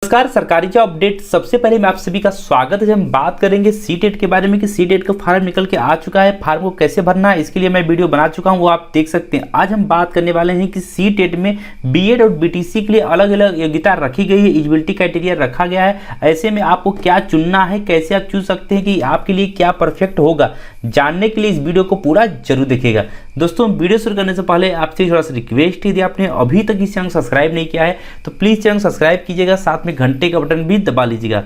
नमस्कार, सरकारी job update. सबसे पहले मैं आप सभी का स्वागत है। जब हम बात करेंगे सीटेट के बारे में कि सीटेट का फार्म निकल के आ चुका है, फार्म को कैसे भरना है इसके लिए मैं वीडियो बना चुका हूं, वो आप देख सकते हैं। आज हम बात करने वाले हैं कि सीटेट में बीएड और बीटीसी के लिए अलग अलग योग्यता रखी गई है, एलिजिबिलिटी क्राइटेरिया रखा गया है। ऐसे में आपको क्या चुनना है, कैसे आप चुन सकते हैं कि आपके लिए क्या परफेक्ट होगा, जानने के लिए इस वीडियो को पूरा जरूर देखिएगा। दोस्तों, वीडियो शुरू करने से पहले आपसे थोड़ा सा रिक्वेस्ट है, यदि आपने अभी तक इस चैनल सब्सक्राइब नहीं किया है तो प्लीज़ चैनल सब्सक्राइब कीजिएगा, साथ में घंटे का बटन भी दबा लीजिएगा।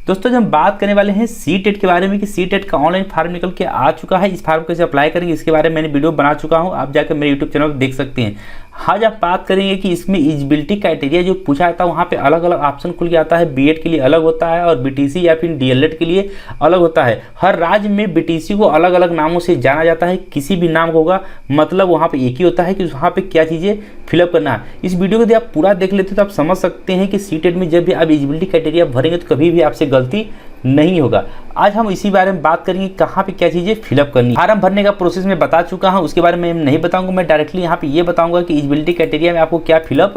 दोस्तों, जब हम बात करने वाले हैं सीटेट के बारे में कि सीटेट का ऑनलाइन फार्म निकल के आ चुका है, इस फार्म को कैसे अप्लाई करेंगे इसके बारे में मैंने वीडियो बना चुका हूं, आप जाकर मेरे यूट्यूब चैनल पर देख सकते हैं। आज आप बात करेंगे कि इसमें एलिजिबिलिटी क्राइटेरिया जो पूछा जाता है वहाँ पे अलग अलग ऑप्शन खुल के आता है। बीएड के लिए अलग होता है और बीटीसी या फिर डीएलएड के लिए अलग होता है। हर राज्य में बीटीसी को अलग अलग नामों से जाना जाता है, किसी भी नाम होगा मतलब वहाँ पे एक ही होता है कि वहाँ पे क्या चीज़ें फिलअप करना है। इस वीडियो को यदि आप पूरा देख लेते तो आप समझ सकते हैं कि सीटेट में जब भी आप एलिजिबिलिटी क्राइटेरिया भरेंगे तो कभी भी आपसे गलती नहीं होगा। आज हम इसी बारे में बात करेंगे कहाँ पे क्या चीज़ें फिलअप करनी है। फार्म भरने का प्रोसेस मैं बता चुका हूँ, उसके बारे में नहीं बताऊंगा। मैं डायरेक्टली यहाँ पे ये बताऊंगा कि एलिजिबिलिटी क्राइटेरिया में आपको क्या फिलअप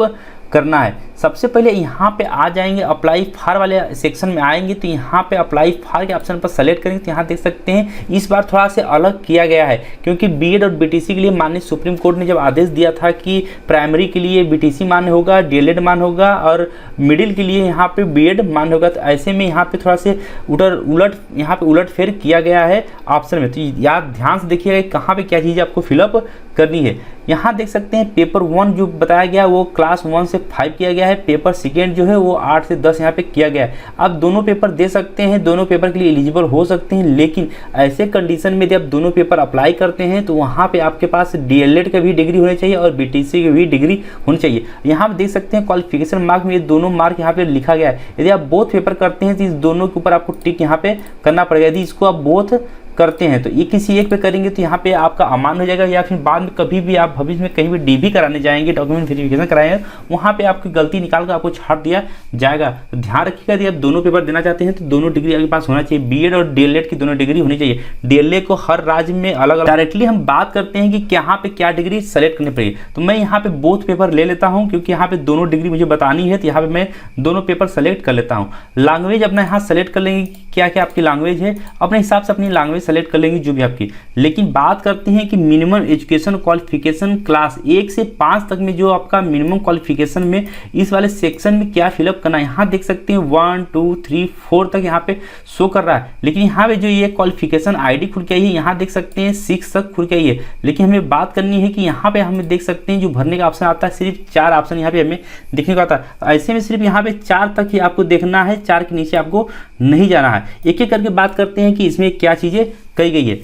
करना है। सबसे पहले यहाँ पे आ जाएंगे, अप्लाई फार वाले सेक्शन में आएंगे तो यहाँ पे अप्लाई फार के ऑप्शन पर सेलेक्ट करेंगे तो यहाँ देख सकते हैं इस बार थोड़ा से अलग किया गया है, क्योंकि बीएड और बीटीसी के लिए माननीय सुप्रीम कोर्ट ने जब आदेश दिया था कि प्राइमरी के लिए बीटीसी मान्य होगा, डीएलएड मान्य होगा और मिडिल के लिए यहाँ पे बीएड मान्य होगा, तो ऐसे में यहाँ पे थोड़ा से उलट फेर किया गया है ऑप्शन में। तो याद ध्यान से देखिएगा कहाँ पे क्या चीज़ें आपको फिलअप करनी है। यहाँ देख सकते हैं पेपर 1 जो बताया गया वो क्लास 1 से 5 किया गया है, पेपर सेकेंड जो है वो 8 से 10 यहाँ पे किया गया है। आप दोनों पेपर दे सकते हैं, दोनों पेपर के लिए एलिजिबल हो सकते हैं, लेकिन ऐसे कंडीशन में यदि आप दोनों पेपर अप्लाई करते हैं तो वहाँ पे आपके पास डीएलएड का भी डिग्री होनी चाहिए और बीटीसी की भी डिग्री होनी चाहिए। यहाँ पे देख सकते हैं क्वालिफिकेशन मार्क में ये दोनों मार्क यहाँ पे लिखा गया है। यदि आप बोथ पेपर करते हैं तो इस दोनों के ऊपर आपको टिक यहाँ पे करना पड़ेगा। यदि इसको आप बोथ करते हैं तो ये किसी एक पे करेंगे तो यहाँ पे आपका अमान हो जाएगा, या फिर बाद में कभी भी आप भविष्य में कहीं भी डीवी कराने जाएंगे, डॉक्यूमेंट वेरिफिकेशन कराएंगे, वहाँ पे आपकी गलती निकाल कर आपको छाट दिया जाएगा। तो ध्यान रखिएगा, यदि आप दोनों पेपर देना चाहते हैं तो दोनों डिग्री आपके पास होना चाहिए। बीएड और डीएलएड की दोनों डिग्री होनी चाहिए। डीएलएड को हर राज्य में अलग अलग। डायरेक्टली हम बात करते हैं कि यहाँ पे क्या डिग्री सेलेक्ट करनी पड़ेगी, तो मैं यहाँ पे बोथ पेपर ले लेता हूँ क्योंकि यहाँ पे दोनों डिग्री मुझे बतानी है, तो यहाँ पे मैं दोनों पेपर सेलेक्ट कर लेता हूँ। लैंग्वेज अपना यहाँ सेलेक्ट कर लेंगे, क्या क्या आपकी लैंग्वेज है, अपने हिसाब से अपनी लैंग्वेज सेलेक्ट कर लेंगे जो भी आपकी। लेकिन बात करते हैं कि मिनिमम एजुकेशन क्वालिफिकेशन क्लास 1 से 5 तक में जो आपका मिनिमम क्वालिफिकेशन में इस वाले सेक्शन में क्या फिलअप करना है। यहाँ देख सकते हैं 1 2 3 4 तक यहाँ पे शो कर रहा है, लेकिन यहाँ पे जो ये क्वालिफिकेशन आईडी खुल के आई है, यहाँ देख सकते हैं 6 तक खुल के आई है। लेकिन हमें बात करनी है कि यहाँ पे हमें देख सकते हैं जो भरने का ऑप्शन आता है सिर्फ 4 ऑप्शन यहाँ पे हमें देखने को आता है। तो ऐसे में सिर्फ यहाँ पे 4 तक ही आपको देखना है, 4 के नीचे आपको नहीं जाना है। एक एक करके बात करते हैं कि इसमें क्या चीज़ें कही गई है।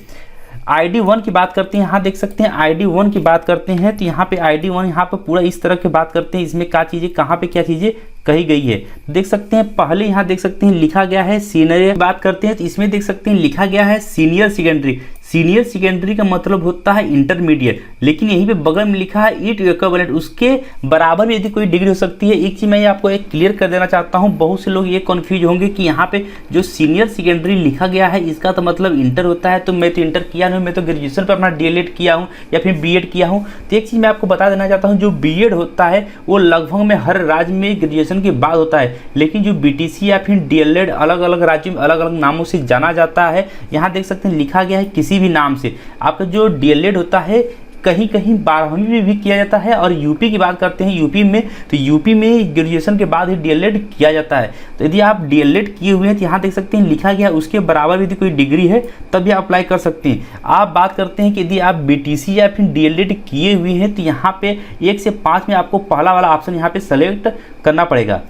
ID 1 की बात करते हैं, यहाँ देख सकते हैं ID 1 की बात करते हैं तो यहाँ पे ID 1 यहाँ पे पूरा इस तरह की बात करते हैं, इसमें क्या चीज़ें कहाँ पे क्या चीज़ें कही गई है। देख सकते हैं पहले यहाँ देख सकते हैं लिखा गया है सीनियर, बात करते हैं तो इसमें देख सकते हैं लिखा गया है सीनियर सेकेंडरी। सीनियर सेकेंडरी का मतलब होता है इंटरमीडिएट, लेकिन यहीं पे बगल में लिखा है इट इक्विवेलेंट, उसके बराबर में यदि कोई डिग्री हो सकती है। एक चीज़ मैं आपको एक क्लियर कर देना चाहता हूँ, बहुत से लोग ये कन्फ्यूज होंगे कि यहाँ पे जो सीनियर सेकेंडरी लिखा गया है इसका तो मतलब इंटर होता है। तो मैं तो इंटर किया नहीं, मैं तो ग्रेजुएशन पर अपना डीएलएड किया हूँ या फिर बीएड किया हूँ। तो एक चीज़ मैं आपको बता देना चाहता हूँ, जो बीएड होता है वो लगभग में हर राज्य में ग्रेजुएशन के बाद होता है, लेकिन जो बीटीसी या फिर डीएलएड अलग अलग राज्यों में अलग अलग नामों से जाना जाता है। यहाँ देख सकते हैं लिखा गया है किसी भी नाम से। आपका जो डीएलएड होता है कहीं कहीं 12वीं में भी किया जाता है, और यूपी की बात करते हैं यूपी में, तो यूपी में ग्रेजुएशन के बाद ही डीएलएड किया जाता है। तो यदि आप डीएलएड किए हुए हैं तो यहाँ देख सकते हैं लिखा गया उसके बराबर यदि कोई डिग्री है तभी आप अप्लाई कर सकते हैं। आप बात करते हैं कि यदि आप बीटीसी या फिर डीएलएड किए हुए हैं तो यहाँ पे 1 से 5 में आपको पहला वाला ऑप्शन यहाँ पे सेलेक्ट करना पड़ेगा।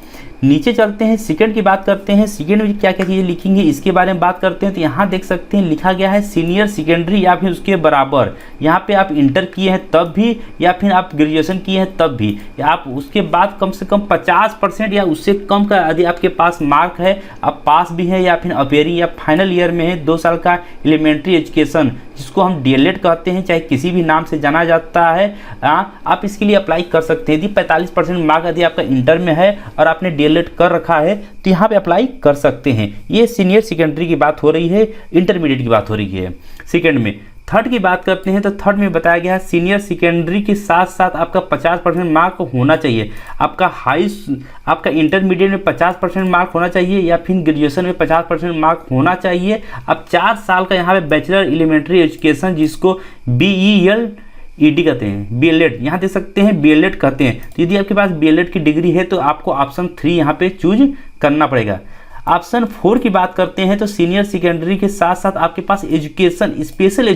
नीचे चलते हैं, सेकंड की बात करते हैं। सेकंड में क्या क्या चीज़ें लिखेंगे इसके बारे में बात करते हैं। तो यहाँ देख सकते हैं लिखा गया है सीनियर सेकेंडरी या फिर उसके बराबर। यहाँ पे आप इंटर किए हैं तब भी या फिर आप ग्रेजुएशन किए हैं तब भी, या आप उसके बाद कम से कम 50% या उससे कम का यदि आपके पास मार्क है, आप पास भी है या फिर अपेयरिंग या फाइनल ईयर में है, 2 साल का एलिमेंट्री एजुकेशन जिसको हम डीएलएड कहते हैं, चाहे किसी भी नाम से जाना जाता है, आप इसके लिए अप्लाई कर सकते हैं। यदि 45% मार्क यदि आपका इंटर में है और आपने डीएलएड कर रखा है तो यहाँ पे अप्लाई कर सकते हैं। ये सीनियर सेकेंडरी की बात हो रही है, इंटरमीडिएट की बात हो रही है सेकेंड में। थर्ड की बात करते हैं तो थर्ड में बताया गया है सीनियर सेकेंडरी के साथ साथ आपका 50% मार्क होना चाहिए। आपका इंटरमीडिएट में 50% मार्क होना चाहिए या फिर ग्रेजुएशन में 50% मार्क होना चाहिए। अब 4 साल का यहाँ पे बैचलर एलिमेंट्री एजुकेशन, जिसको BELED कहते हैं, BELED यहाँ देख सकते हैं, BELED कहते हैं। तो यदि आपके पास BELED की डिग्री है तो आपको ऑप्शन 3 यहाँ पे चूज करना पड़ेगा। ऑप्शन 4 की बात करते हैं तो सीनियर सेकेंडरी के साथ साथ आपके पास एजुकेशन, स्पेशल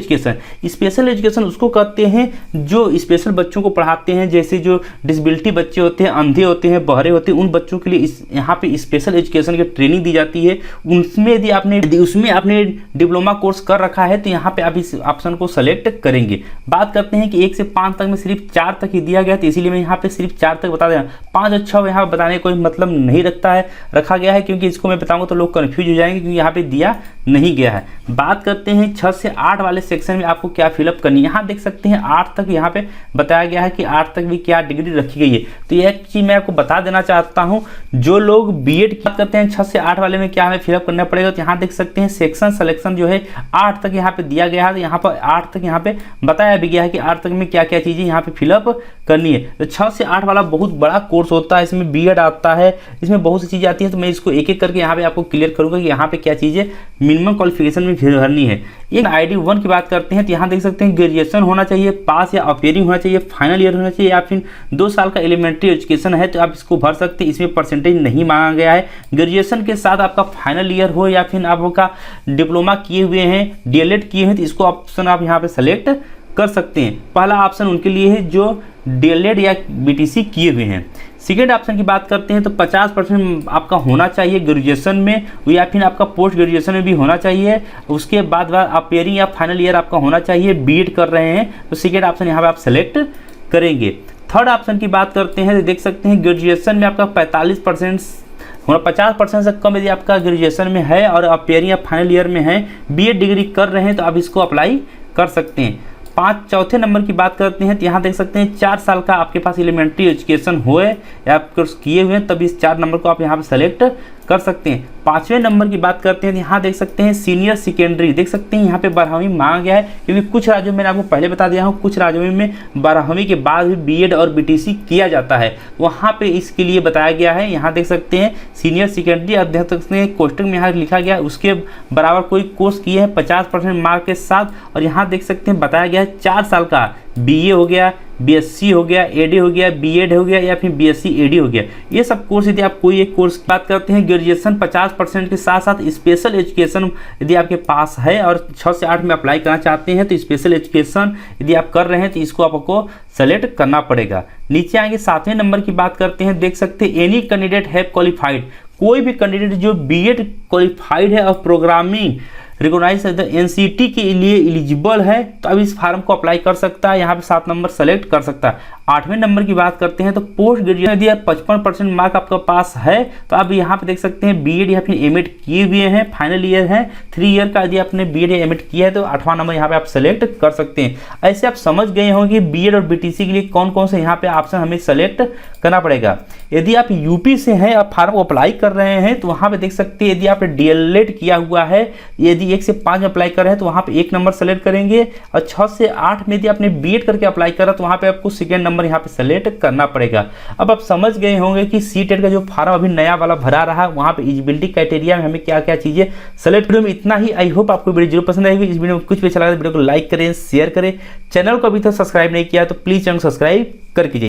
एजुकेशन उसको कहते हैं जो स्पेशल बच्चों को पढ़ाते हैं, जैसे जो डिसेबिलिटी बच्चे होते हैं, अंधे होते हैं, बहरे होते हैं, उन बच्चों के लिए यहाँ पे स्पेशल एजुकेशन की ट्रेनिंग दी जाती है। उसमें यदि आपने डिप्लोमा कोर्स कर रखा है तो यहाँ पे आप इस ऑप्शन को सेलेक्ट करेंगे। बात करते हैं कि 1 से 5 तक में सिर्फ 4 तक ही दिया गया, तो इसीलिए मैं यहाँ पे सिर्फ 4 तक बता दें। 5 और 6 यहाँ बताने का कोई मतलब नहीं रखा गया है, क्योंकि इसको बताऊंगा तो लोग कंफ्यूज हो जाएंगे, क्योंकि यहाँ पे दिया नहीं गया है। बात करते हैं 6 से 8 वाले सेक्शन में आपको क्या फिलअप करनी है। यहाँ देख सकते हैं 8 तक यहाँ पे बताया गया है कि 8 तक भी क्या डिग्री रखी गई है। तो यह एक चीज़ मैं आपको बता देना चाहता हूँ, जो लोग BED की बात करते हैं 6 से 8 वाले में क्या हमें फिलअप करना पड़ेगा, तो यहाँ देख सकते हैं सेक्शन सिलेक्शन जो है 8 तक यहाँ पे दिया गया है। तो यहाँ पर 8 तक यहाँ पे बताया भी गया है कि 8 तक में क्या क्या चीज़ें यहाँ पे फिलअप करनी है। तो 6 से 8 वाला बहुत बड़ा कोर्स होता है, इसमें BED आता है, इसमें बहुत सी चीज़ें आती हैं। तो मैं इसको एक एक करके यहाँ पे आपको क्लियर करूँगा कि यहाँ पे क्या चीज़ें मिनिमम क्वालिफिकेशन में भरनी है। एक ID 1 की बात करते हैं तो यहाँ देख सकते हैं ग्रेजुएशन होना चाहिए, पास या अपीयरिंग होना चाहिए, फाइनल ईयर होना चाहिए, या फिर 2 साल का एलिमेंट्री एजुकेशन है तो आप इसको भर सकते हैं। इसमें परसेंटेज नहीं मांगा गया है। ग्रेजुएशन के साथ आपका फाइनल ईयर हो या फिर आपका डिप्लोमा किए हुए हैं, DLED किए हैं, तो इसको ऑप्शन आप यहाँ पे सेलेक्ट कर सकते हैं। पहला ऑप्शन उनके लिए है जो DLED या BTC किए हुए हैं। सेकेंड ऑप्शन की बात करते हैं तो 50% आपका होना चाहिए ग्रेजुएशन में, या फिर आपका पोस्ट ग्रेजुएशन में भी होना चाहिए। उसके बाद अपीयरिंग या फाइनल ईयर आपका होना चाहिए, BED कर रहे हैं तो सेकेंड ऑप्शन यहाँ पे आप सेलेक्ट करेंगे। थर्ड ऑप्शन की बात करते हैं तो देख सकते हैं ग्रेजुएशन में आपका 45% होना, 50% से कम यदि आपका ग्रेजुएशन में है और अपीयरिंग या फाइनल ईयर में है, BED डिग्री कर रहे हैं तो आप इसको अप्लाई कर सकते हैं। चौथे नंबर की बात करते हैं तो यहाँ देख सकते हैं 4 साल का आपके पास एलिमेंट्री एजुकेशन होए या आप कोर्स किए हुए हैं, तभी इस 4 नंबर को आप यहाँ पे सेलेक्ट कर सकते हैं। 5वें नंबर की बात करते हैं तो यहाँ देख सकते हैं सीनियर सेकेंडरी, देख सकते हैं यहाँ पे 12वीं मांगा गया है, क्योंकि कुछ राज्यों में मैंने आपको पहले बता दिया हूँ, कुछ राज्यों में 12वीं के बाद भी BED और BTC किया जाता है, वहाँ पे इसके लिए बताया गया है। यहाँ देख सकते हैं सीनियर सेकेंडरी अध्यक्ष ने कोष्टक में यहाँ लिखा गया उसके बराबर कोई कोर्स किए हैं 50% मार्क के साथ, और यहाँ देख सकते हैं बताया गया है 4 साल का BA हो गया, BSc हो गया, AD हो गया, BEd हो गया, या फिर BSc AD हो गया। ये सब कोर्स यदि आप कोई एक कोर्स की बात करते हैं, ग्रेजुएशन 50% के साथ साथ स्पेशल एजुकेशन यदि आपके पास है और 6 से 8 में अप्लाई करना चाहते हैं तो स्पेशल एजुकेशन यदि आप कर रहे हैं तो इसको आपको सेलेक्ट करना पड़ेगा। नीचे आएंगे 7वें नंबर की बात करते हैं, देख सकते हैं एनी कैंडिडेट हैव क्वालिफाइड, कोई भी कैंडिडेट जो BEd क्वालिफाइड है और प्रोग्रामिंग रिकॉग्नाइज NCT के लिए एलिजिबल है तो अब इस फार्म को अप्लाई कर सकता है। यहाँ पे 7 नंबर सेलेक्ट कर सकता है। 8वें नंबर की बात करते हैं तो पोस्ट ग्रेजुएशन यदि 55% मार्क आपका पास है तो आप यहाँ पे देख सकते हैं BED या फिर M.Ed किए हुए हैं, फाइनल ईयर है, 3 ईयर का यदि आपने BED या M.Ed किया है तो 8वां नंबर यहाँ पे आप सेलेक्ट कर सकते हैं। ऐसे आप समझ गए होंगे BED और BTC के लिए कौन कौन से यहाँ पे ऑप्शन हमें सेलेक्ट करना पड़ेगा। यदि आप यूपी से हैं और फार्म को अप्लाई कर रहे हैं तो वहाँ पे देख सकते हैं यदि आपने DLED किया हुआ है, यदि 1 से 5 में अप्लाई कर रहे हैं तो वहाँ पे 1 नंबर सेलेक्ट करेंगे, और 6 से 8 में यदि आपने BEd करके अप्लाई करा तो वहाँ पे आपको सेकेंड नंबर यहाँ पे सेलेक्ट करना पड़ेगा। अब आप समझ गए होंगे कि CTET का जो फार्म अभी नया वाला भरा रहा है वहाँ पे एलिजिबिलिटी क्राइटेरिया में हमें क्या क्या चीज़ें सेलेक्ट। वीडियो में इतना ही। आई होप आपको वीडियो जरूर पसंद आएगी। इस वीडियो में कुछ भी अच्छा लगा तो वीडियो को लाइक करें, शेयर करें। चैनल को अभी तक सब्सक्राइब नहीं किया तो प्लीज़ चैनल सब्सक्राइब कर कीजिए।